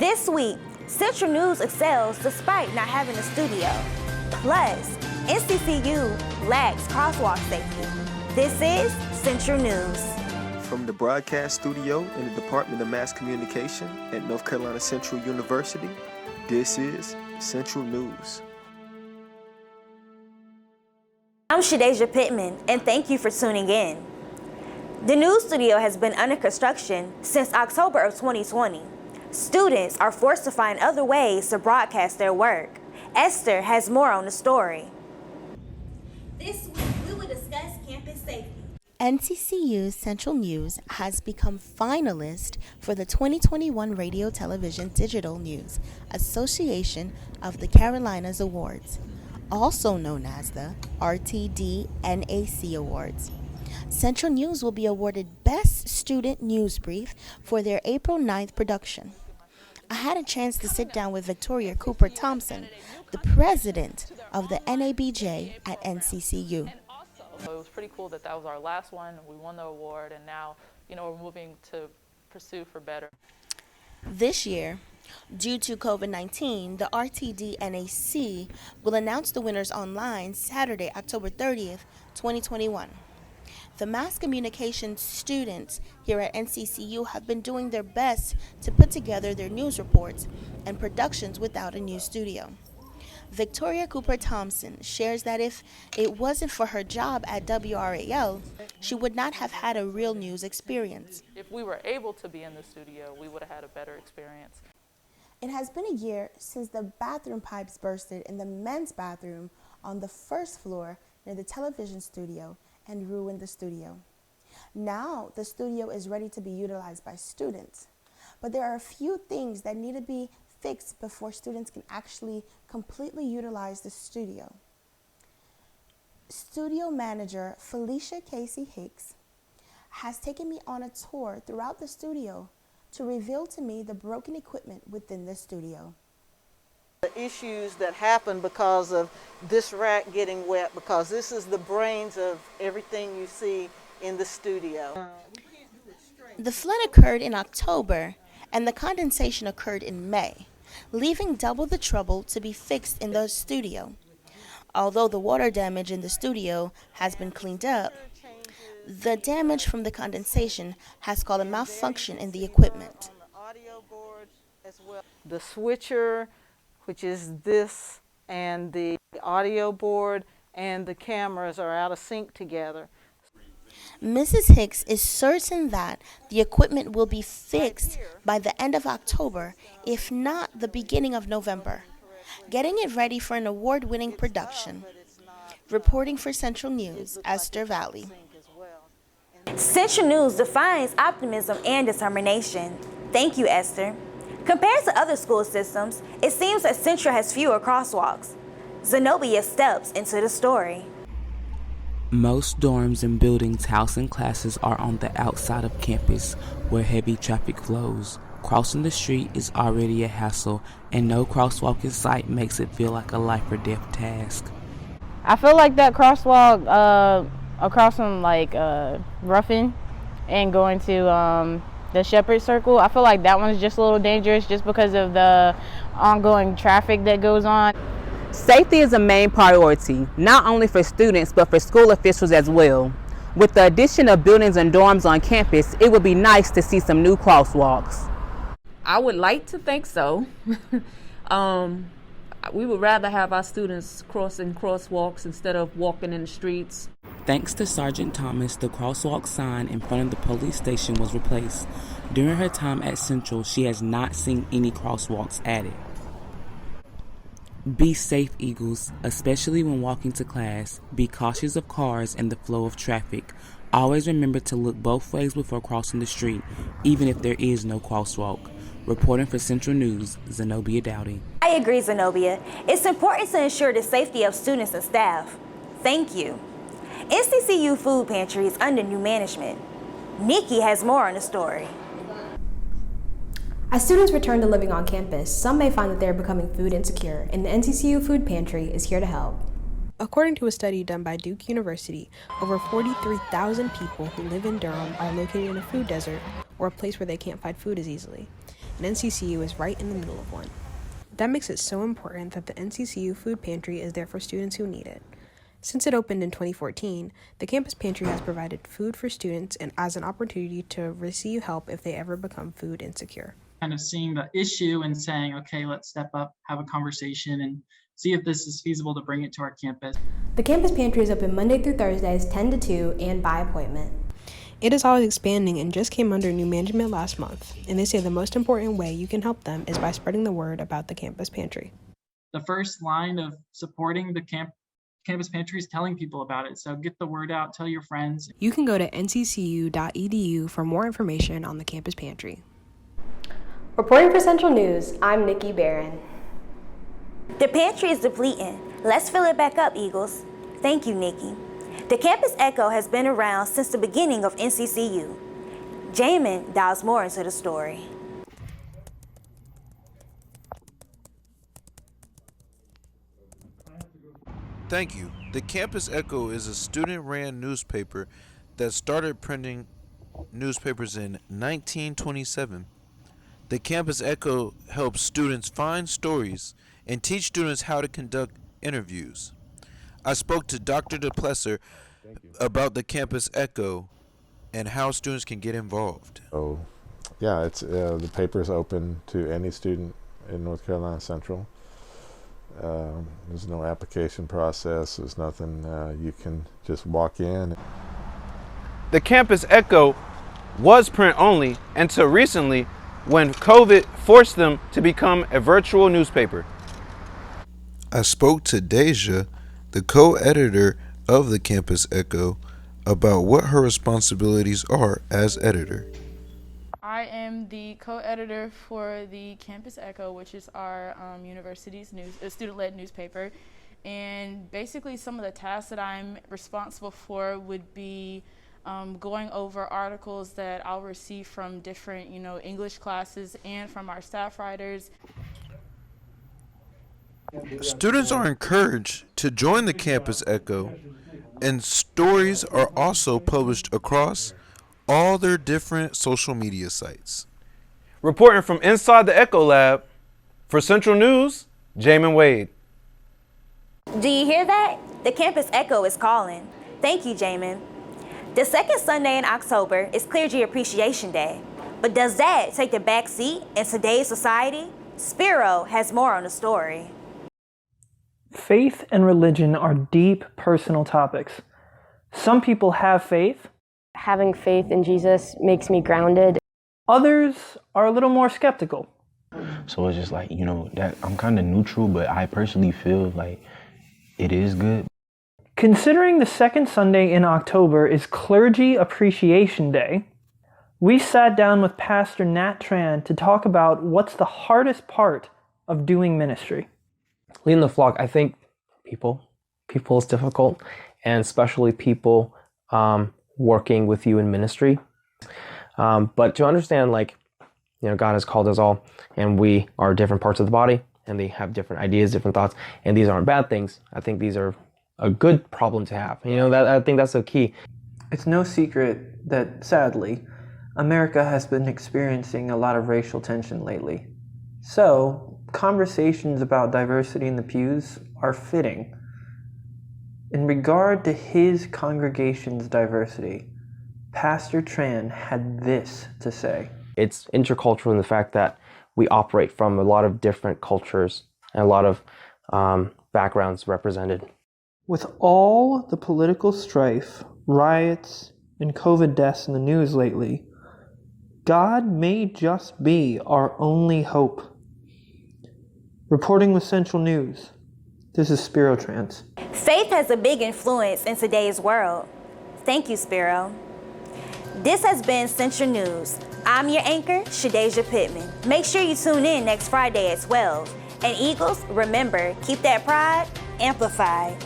This week, Central News excels despite not having a studio. Plus, NCCU lacks crosswalk safety. This is Central News. From the broadcast studio in the Department of Mass Communication at North Carolina Central University, this is Central News. I'm Shadeja Pittman, and thank you for tuning in. The news studio has been under construction since October of 2020. Students are forced to find other ways to broadcast their work. Esther has more on the story. This week, we will discuss campus safety. NCCU's Central News has become finalist for the 2021 Radio Television Digital News Association of the Carolinas Awards, also known as the RTD-NAC Awards. Central News will be awarded Best Student News Brief for their April 9th production. I had a chance to sit down with Victoria Cooper Thompson, the president of the NABJ at NCCU. So it was pretty cool that was our last one. We won the award, and now, we're moving to pursue for better. This year, due to COVID-19, the RTD-NAC will announce the winners online Saturday, October 30th, 2021. The mass communication students here at NCCU have been doing their best to put together their news reports and productions without a news studio. Victoria Cooper Thompson shares that if it wasn't for her job at WRAL, she would not have had a real news experience. If we were able to be in the studio, we would have had a better experience. It has been a year since the bathroom pipes bursted in the men's bathroom on the first floor near the television studio and ruined the studio. Now the studio is ready to be utilized by students, but there are a few things that need to be fixed before students can actually completely utilize the studio. Studio manager Felicia Casey Hicks has taken me on a tour throughout the studio to reveal to me the broken equipment within the studio. The issues that happen because of this rack getting wet, because this is the brains of everything you see in the studio. The flood occurred in October and the condensation occurred in May, leaving double the trouble to be fixed in the studio. Although the water damage in the studio has been cleaned up, the damage from the condensation has caused a malfunction in the equipment. The switcher, which is this, and the audio board and the cameras are out of sync together. Mrs. Hicks is certain that the equipment will be fixed by the end of October, if not the beginning of November, getting it ready for an award-winning production. Reporting for Central News, Esther Valley. Central News defines optimism and determination. Thank you, Esther. Compared to other school systems, it seems that Central has fewer crosswalks. Zenobia steps into the story. Most dorms and buildings housing classes are on the outside of campus where heavy traffic flows. Crossing the street is already a hassle, and no crosswalk in sight makes it feel like a life or death task. I feel like that crosswalk across from Ruffin and going to the Shepherd Circle, I feel like that one's just a little dangerous just because of the ongoing traffic that goes on. Safety is a main priority, not only for students, but for school officials as well. With the addition of buildings and dorms on campus, it would be nice to see some new crosswalks. I would like to think so. We would rather have our students crossing crosswalks instead of walking in the streets. Thanks to Sergeant Thomas, the crosswalk sign in front of the police station was replaced. During her time at Central, she has not seen any crosswalks added. Be safe, Eagles, especially when walking to class. Be cautious of cars and the flow of traffic. Always remember to look both ways before crossing the street, even if there is no crosswalk. Reporting for Central News, Zenobia Dowdy. I agree, Zenobia. It's important to ensure the safety of students and staff. Thank you. NCCU Food Pantry is under new management. Nikki has more on the story. As students return to living on campus, some may find that they are becoming food insecure, and the NCCU Food Pantry is here to help. According to a study done by Duke University, over 43,000 people who live in Durham are located in a food desert, or a place where they can't find food as easily. And NCCU is right in the middle of one. That makes it so important that the NCCU Food Pantry is there for students who need it. Since it opened in 2014, the campus pantry has provided food for students and as an opportunity to receive help if they ever become food insecure. Kind of seeing the issue and saying, okay, let's step up, have a conversation, and see if this is feasible to bring it to our campus. The campus pantry is open Monday through Thursdays 10 to 2 and by appointment. It is always expanding and just came under new management last month, and they say the most important way you can help them is by spreading the word about the campus pantry. The first line of supporting the campus pantry is telling people about it, so get the word out, tell your friends. You can go to nccu.edu for more information on the campus pantry. Reporting for Central News, I'm Nikki Barron. The pantry is depleting. Let's fill it back up, Eagles. Thank you, Nikki. The Campus Echo has been around since the beginning of NCCU. Jamin dives more into the story. Thank you. The Campus Echo is a student-ran newspaper that started printing newspapers in 1927. The Campus Echo helps students find stories and teach students how to conduct interviews. I spoke to Dr. DePlesser about the Campus Echo and how students can get involved. Oh, yeah, it's the paper is open to any student in North Carolina Central. There's no application process. There's nothing. You can just walk in. The Campus Echo was print only until recently when COVID forced them to become a virtual newspaper. I spoke to Deja, the co-editor of the Campus Echo, about what her responsibilities are as editor. I am the co-editor for the Campus Echo, which is our university's student-led newspaper. And basically some of the tasks that I'm responsible for would be going over articles that I'll receive from different, English classes and from our staff writers. Students are encouraged to join the Campus Echo, and stories are also published across all their different social media sites. Reporting from inside the Echo Lab, for Central News, Jamin Wade. Do you hear that? The Campus Echo is calling. Thank you, Jamin. The second Sunday in October is Clergy Appreciation Day. But does that take the back seat in today's society? Spiro has more on the story. Faith and religion are deep personal topics. Some people have faith. Having faith in Jesus makes me grounded. Others are a little more skeptical. So it's just like, that I'm kind of neutral, but I personally feel like it is good. Considering the second Sunday in October is Clergy Appreciation Day, we sat down with Pastor Nat Tran to talk about what's the hardest part of doing ministry. Leading the flock, I think people is difficult, and especially people working with you in ministry. But to understand, God has called us all, and we are different parts of the body, and they have different ideas, different thoughts, and these aren't bad things. I think these are a good problem to have. I think that's the key. It's no secret that, sadly, America has been experiencing a lot of racial tension lately. So, conversations about diversity in the pews are fitting. In regard to his congregation's diversity, Pastor Tran had this to say. It's intercultural in the fact that we operate from a lot of different cultures and a lot of backgrounds represented. With all the political strife, riots, and COVID deaths in the news lately, God may just be our only hope. Reporting with Central News, this is Spiro Trans. Faith has a big influence in today's world. Thank you, Spiro. This has been Central News. I'm your anchor, Shadeja Pittman. Make sure you tune in next Friday at 12. And Eagles, remember, keep that pride amplified.